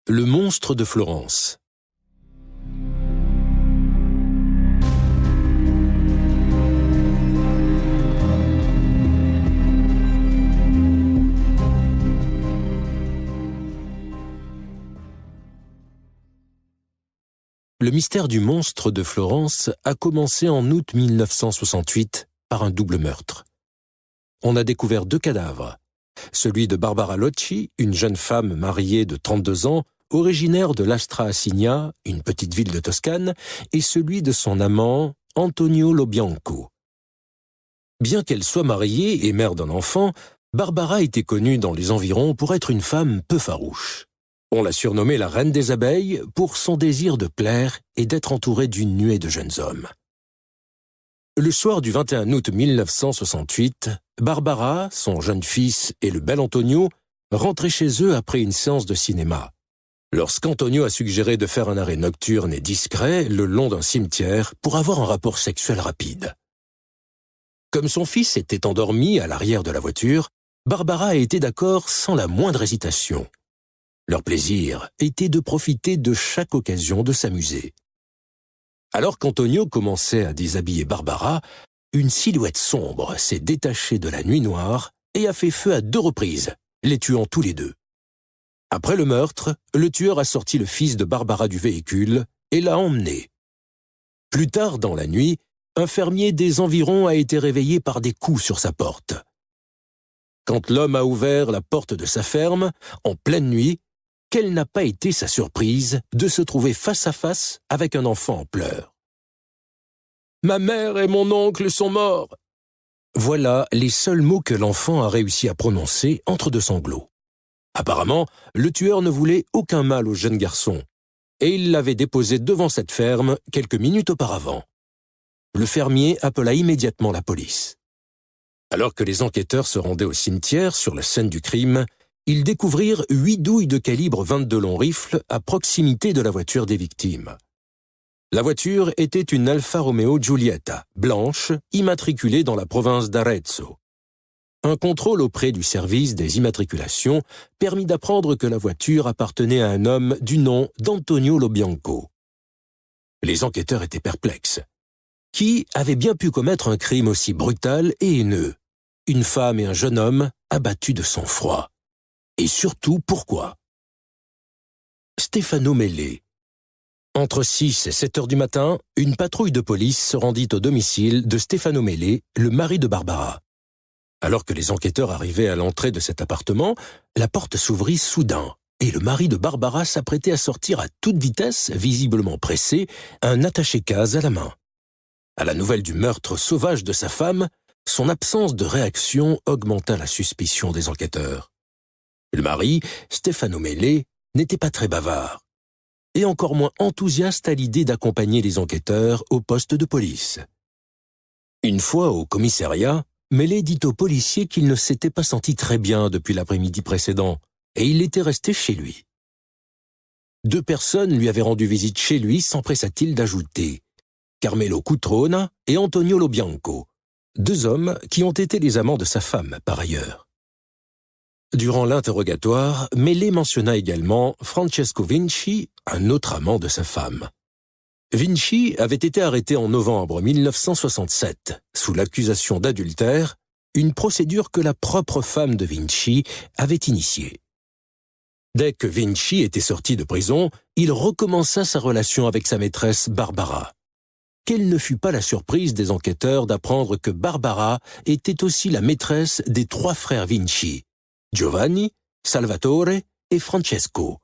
Le monstre de Florence. Le mystère du monstre de Florence a commencé en août 1968 par un double meurtre. On a découvert 2 cadavres. Celui de Barbara Locci, une jeune femme mariée de 32 ans, originaire de Lastra a Signa, une petite ville de Toscane, et celui de son amant, Antonio Lobianco. Bien qu'elle soit mariée et mère d'un enfant, Barbara était connue dans les environs pour être une femme peu farouche. On l'a surnommée la reine des abeilles pour son désir de plaire et d'être entourée d'une nuée de jeunes hommes. Le soir du 21 août 1968, Barbara, son jeune fils et le bel Antonio rentraient chez eux après une séance de cinéma. Lorsqu'Antonio a suggéré de faire un arrêt nocturne et discret le long d'un cimetière pour avoir un rapport sexuel rapide. Comme son fils était endormi à l'arrière de la voiture, Barbara a été d'accord sans la moindre hésitation. Leur plaisir était de profiter de chaque occasion de s'amuser. Alors qu'Antonio commençait à déshabiller Barbara, une silhouette sombre s'est détachée de la nuit noire et a fait feu à 2 reprises, les tuant tous les 2. Après le meurtre, le tueur a sorti le fils de Barbara du véhicule et l'a emmené. Plus tard dans la nuit, un fermier des environs a été réveillé par des coups sur sa porte. Quand l'homme a ouvert la porte de sa ferme, en pleine nuit, quelle n'a pas été sa surprise de se trouver face à face avec un enfant en pleurs. « Ma mère et mon oncle sont morts !» Voilà les seuls mots que l'enfant a réussi à prononcer entre 2 sanglots. Apparemment, le tueur ne voulait aucun mal au jeune garçon, et il l'avait déposé devant cette ferme quelques minutes auparavant. Le fermier appela immédiatement la police. Alors que les enquêteurs se rendaient au cimetière sur la scène du crime, ils découvrirent 8 douilles de calibre 22 long rifle à proximité de la voiture des victimes. La voiture était une Alfa Romeo Giulietta, blanche, immatriculée dans la province d'Arezzo. Un contrôle auprès du service des immatriculations permit d'apprendre que la voiture appartenait à un homme du nom d'Antonio Lobianco. Les enquêteurs étaient perplexes. Qui avait bien pu commettre un crime aussi brutal et haineux? Une femme et un jeune homme abattus de sang-froid. Et surtout, pourquoi? Stefano Mele. Entre 6 et 7 heures du matin, une patrouille de police se rendit au domicile de Stefano Mele, le mari de Barbara. Alors que les enquêteurs arrivaient à l'entrée de cet appartement, la porte s'ouvrit soudain et le mari de Barbara s'apprêtait à sortir à toute vitesse, visiblement pressé, un attaché-case à la main. À la nouvelle du meurtre sauvage de sa femme, son absence de réaction augmenta la suspicion des enquêteurs. Le mari, Stefano Mele, n'était pas très bavard, et encore moins enthousiaste à l'idée d'accompagner les enquêteurs au poste de police. Une fois au commissariat, Mele dit aux policiers qu'il ne s'était pas senti très bien depuis l'après-midi précédent, et il était resté chez lui. 2 personnes lui avaient rendu visite chez lui, s'empressa-t-il d'ajouter, Carmelo Cutrona et Antonio Lobianco, 2 hommes qui ont été les amants de sa femme par ailleurs. Durant l'interrogatoire, Mele mentionna également Francesco Vinci, un autre amant de sa femme. Vinci avait été arrêté en novembre 1967 sous l'accusation d'adultère, une procédure que la propre femme de Vinci avait initiée. Dès que Vinci était sorti de prison, il recommença sa relation avec sa maîtresse Barbara. Quelle ne fut pas la surprise des enquêteurs d'apprendre que Barbara était aussi la maîtresse des 3 frères Vinci, Giovanni, Salvatore et Francesco.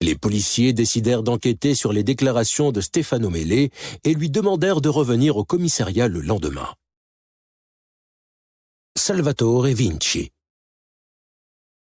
Les policiers décidèrent d'enquêter sur les déclarations de Stefano Mele et lui demandèrent de revenir au commissariat le lendemain. Salvatore Vinci.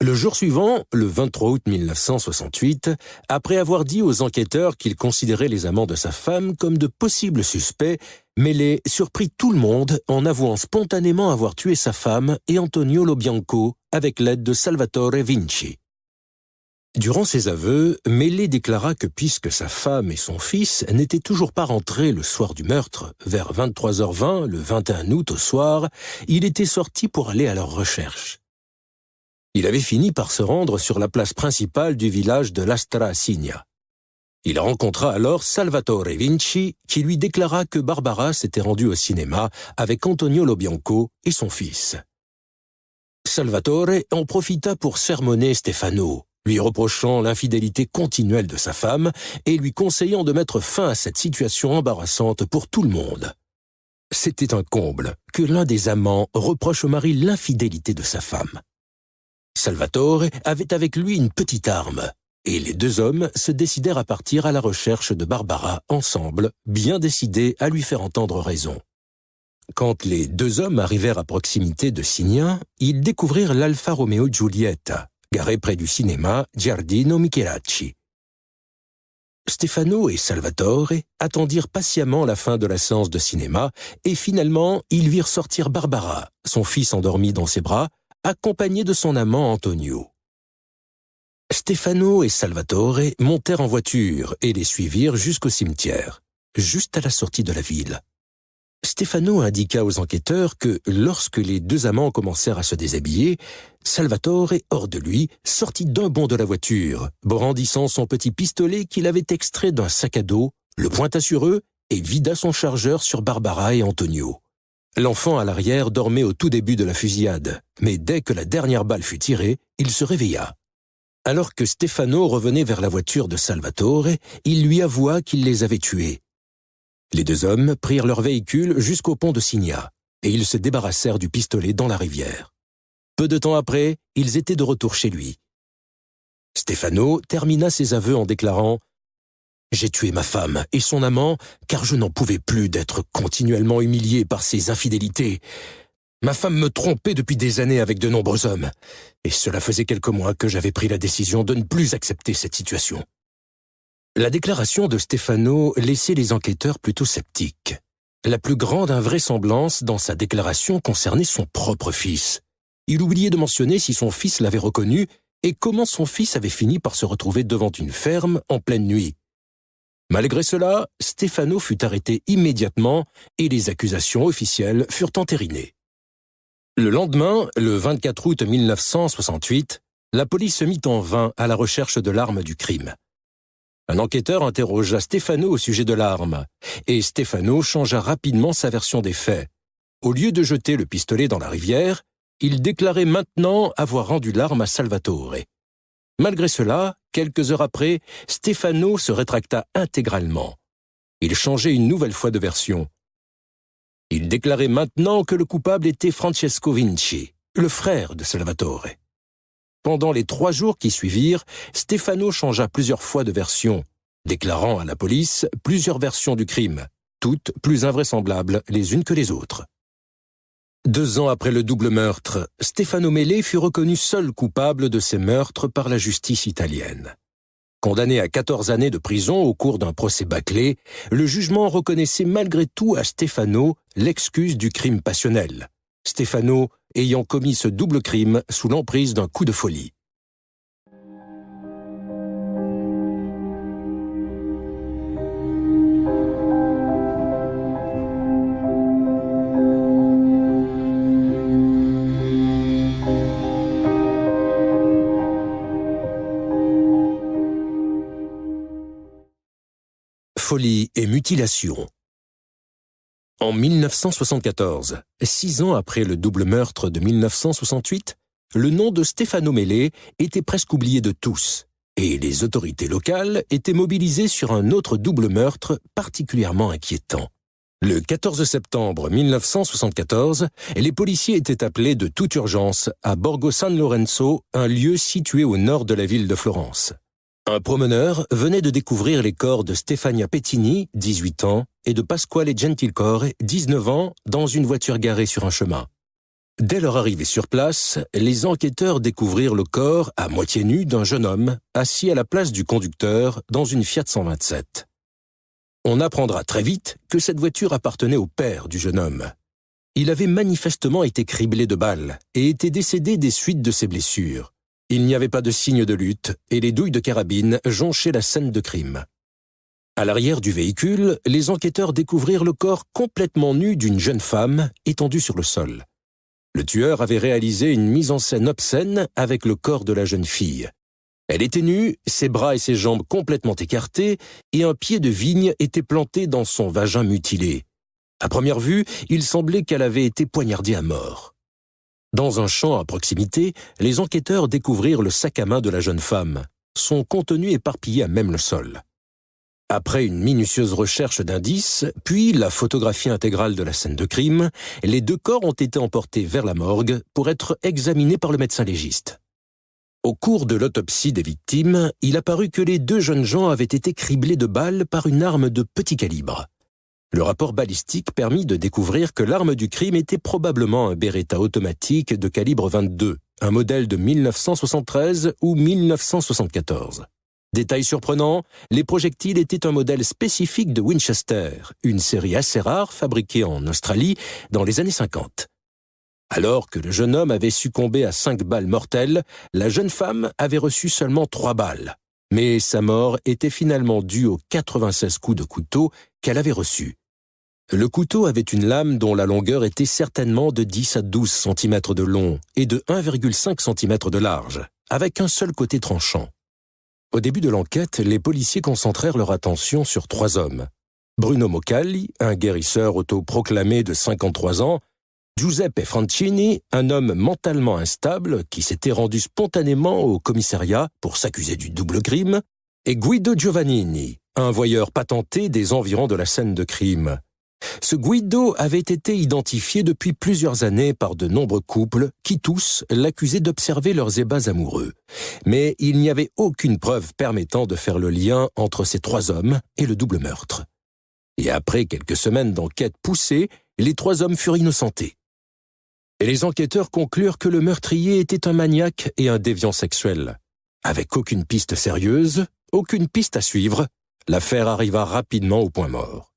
Le jour suivant, le 23 août 1968, après avoir dit aux enquêteurs qu'il considérait les amants de sa femme comme de possibles suspects, Mele surprit tout le monde en avouant spontanément avoir tué sa femme et Antonio Lobianco avec l'aide de Salvatore Vinci. Durant ses aveux, Mele déclara que puisque sa femme et son fils n'étaient toujours pas rentrés le soir du meurtre, vers 23h20, le 21 août au soir, il était sorti pour aller à leur recherche. Il avait fini par se rendre sur la place principale du village de Lastra Signa. Il rencontra alors Salvatore Vinci, qui lui déclara que Barbara s'était rendue au cinéma avec Antonio Lobianco et son fils. Salvatore en profita pour sermonner Stefano, lui reprochant l'infidélité continuelle de sa femme et lui conseillant de mettre fin à cette situation embarrassante pour tout le monde. C'était un comble que l'un des amants reproche au mari l'infidélité de sa femme. Salvatore avait avec lui une petite arme, et les deux hommes se décidèrent à partir à la recherche de Barbara ensemble, bien décidés à lui faire entendre raison. Quand les deux hommes arrivèrent à proximité de Signa, ils découvrirent l'Alfa Romeo Giulietta, garé près du cinéma Giardino Michelacci. Stefano et Salvatore attendirent patiemment la fin de la séance de cinéma et finalement ils virent sortir Barbara, son fils endormi dans ses bras, accompagné de son amant Antonio. Stefano et Salvatore montèrent en voiture et les suivirent jusqu'au cimetière, juste à la sortie de la ville. Stefano indiqua aux enquêteurs que, lorsque les deux amants commencèrent à se déshabiller, Salvatore, hors de lui, sortit d'un bond de la voiture, brandissant son petit pistolet qu'il avait extrait d'un sac à dos, le pointa sur eux et vida son chargeur sur Barbara et Antonio. L'enfant à l'arrière dormait au tout début de la fusillade, mais dès que la dernière balle fut tirée, il se réveilla. Alors que Stefano revenait vers la voiture de Salvatore, il lui avoua qu'il les avait tués. Les deux hommes prirent leur véhicule jusqu'au pont de Signa, et ils se débarrassèrent du pistolet dans la rivière. Peu de temps après, ils étaient de retour chez lui. Stefano termina ses aveux en déclarant « J'ai tué ma femme et son amant car je n'en pouvais plus d'être continuellement humilié par ses infidélités. Ma femme me trompait depuis des années avec de nombreux hommes, et cela faisait quelques mois que j'avais pris la décision de ne plus accepter cette situation. » La déclaration de Stefano laissait les enquêteurs plutôt sceptiques. La plus grande invraisemblance dans sa déclaration concernait son propre fils. Il oubliait de mentionner si son fils l'avait reconnu et comment son fils avait fini par se retrouver devant une ferme en pleine nuit. Malgré cela, Stefano fut arrêté immédiatement et les accusations officielles furent entérinées. Le lendemain, le 24 août 1968, la police se mit en vain à la recherche de l'arme du crime. Un enquêteur interrogea Stefano au sujet de l'arme, et Stefano changea rapidement sa version des faits. Au lieu de jeter le pistolet dans la rivière, il déclarait maintenant avoir rendu l'arme à Salvatore. Malgré cela, quelques heures après, Stefano se rétracta intégralement. Il changeait une nouvelle fois de version. Il déclarait maintenant que le coupable était Francesco Vinci, le frère de Salvatore. Pendant les 3 jours qui suivirent, Stefano changea plusieurs fois de version, déclarant à la police plusieurs versions du crime, toutes plus invraisemblables les unes que les autres. 2 ans après le double meurtre, Stefano Mele fut reconnu seul coupable de ces meurtres par la justice italienne. Condamné à 14 années de prison au cours d'un procès bâclé, le jugement reconnaissait malgré tout à Stefano l'excuse du crime passionnel, Stefano ayant commis ce double crime sous l'emprise d'un coup de folie. Folie et mutilation. En 1974, 6 ans après le double meurtre de 1968, le nom de Stefano Mele était presque oublié de tous, et les autorités locales étaient mobilisées sur un autre double meurtre particulièrement inquiétant. Le 14 septembre 1974, les policiers étaient appelés de toute urgence à Borgo San Lorenzo, un lieu situé au nord de la ville de Florence. Un promeneur venait de découvrir les corps de Stefania Pettini, 18 ans, et de Pasquale Gentilcore, 19 ans, dans une voiture garée sur un chemin. Dès leur arrivée sur place, les enquêteurs découvrirent le corps à moitié nu d'un jeune homme, assis à la place du conducteur dans une Fiat 127. On apprendra très vite que cette voiture appartenait au père du jeune homme. Il avait manifestement été criblé de balles et était décédé des suites de ses blessures. Il n'y avait pas de signe de lutte et les douilles de carabine jonchaient la scène de crime. À l'arrière du véhicule, les enquêteurs découvrirent le corps complètement nu d'une jeune femme étendue sur le sol. Le tueur avait réalisé une mise en scène obscène avec le corps de la jeune fille. Elle était nue, ses bras et ses jambes complètement écartés, et un pied de vigne était planté dans son vagin mutilé. À première vue, il semblait qu'elle avait été poignardée à mort. Dans un champ à proximité, les enquêteurs découvrirent le sac à main de la jeune femme, son contenu éparpillé à même le sol. Après une minutieuse recherche d'indices, puis la photographie intégrale de la scène de crime, les 2 corps ont été emportés vers la morgue pour être examinés par le médecin légiste. Au cours de l'autopsie des victimes, il apparut que les 2 jeunes gens avaient été criblés de balles par une arme de petit calibre. Le rapport balistique permit de découvrir que l'arme du crime était probablement un Beretta automatique de calibre 22, un modèle de 1973 ou 1974. Détail surprenant, les projectiles étaient un modèle spécifique de Winchester, une série assez rare fabriquée en Australie dans les années 50. Alors que le jeune homme avait succombé à 5 balles mortelles, la jeune femme avait reçu seulement 3 balles. Mais sa mort était finalement due aux 96 coups de couteau qu'elle avait reçus. Le couteau avait une lame dont la longueur était certainement de 10 à 12 cm de long et de 1,5 cm de large, avec un seul côté tranchant. Au début de l'enquête, les policiers concentrèrent leur attention sur 3 hommes. Bruno Mocalli, un guérisseur autoproclamé de 53 ans, Giuseppe Francini, un homme mentalement instable qui s'était rendu spontanément au commissariat pour s'accuser du double crime, et Guido Giovannini, un voyeur patenté des environs de la scène de crime. Ce Guido avait été identifié depuis plusieurs années par de nombreux couples qui tous l'accusaient d'observer leurs ébats amoureux. Mais il n'y avait aucune preuve permettant de faire le lien entre ces 3 hommes et le double meurtre. Et après quelques semaines d'enquête poussée, les 3 hommes furent innocentés. Et les enquêteurs conclurent que le meurtrier était un maniaque et un déviant sexuel. Avec aucune piste sérieuse, aucune piste à suivre, l'affaire arriva rapidement au point mort.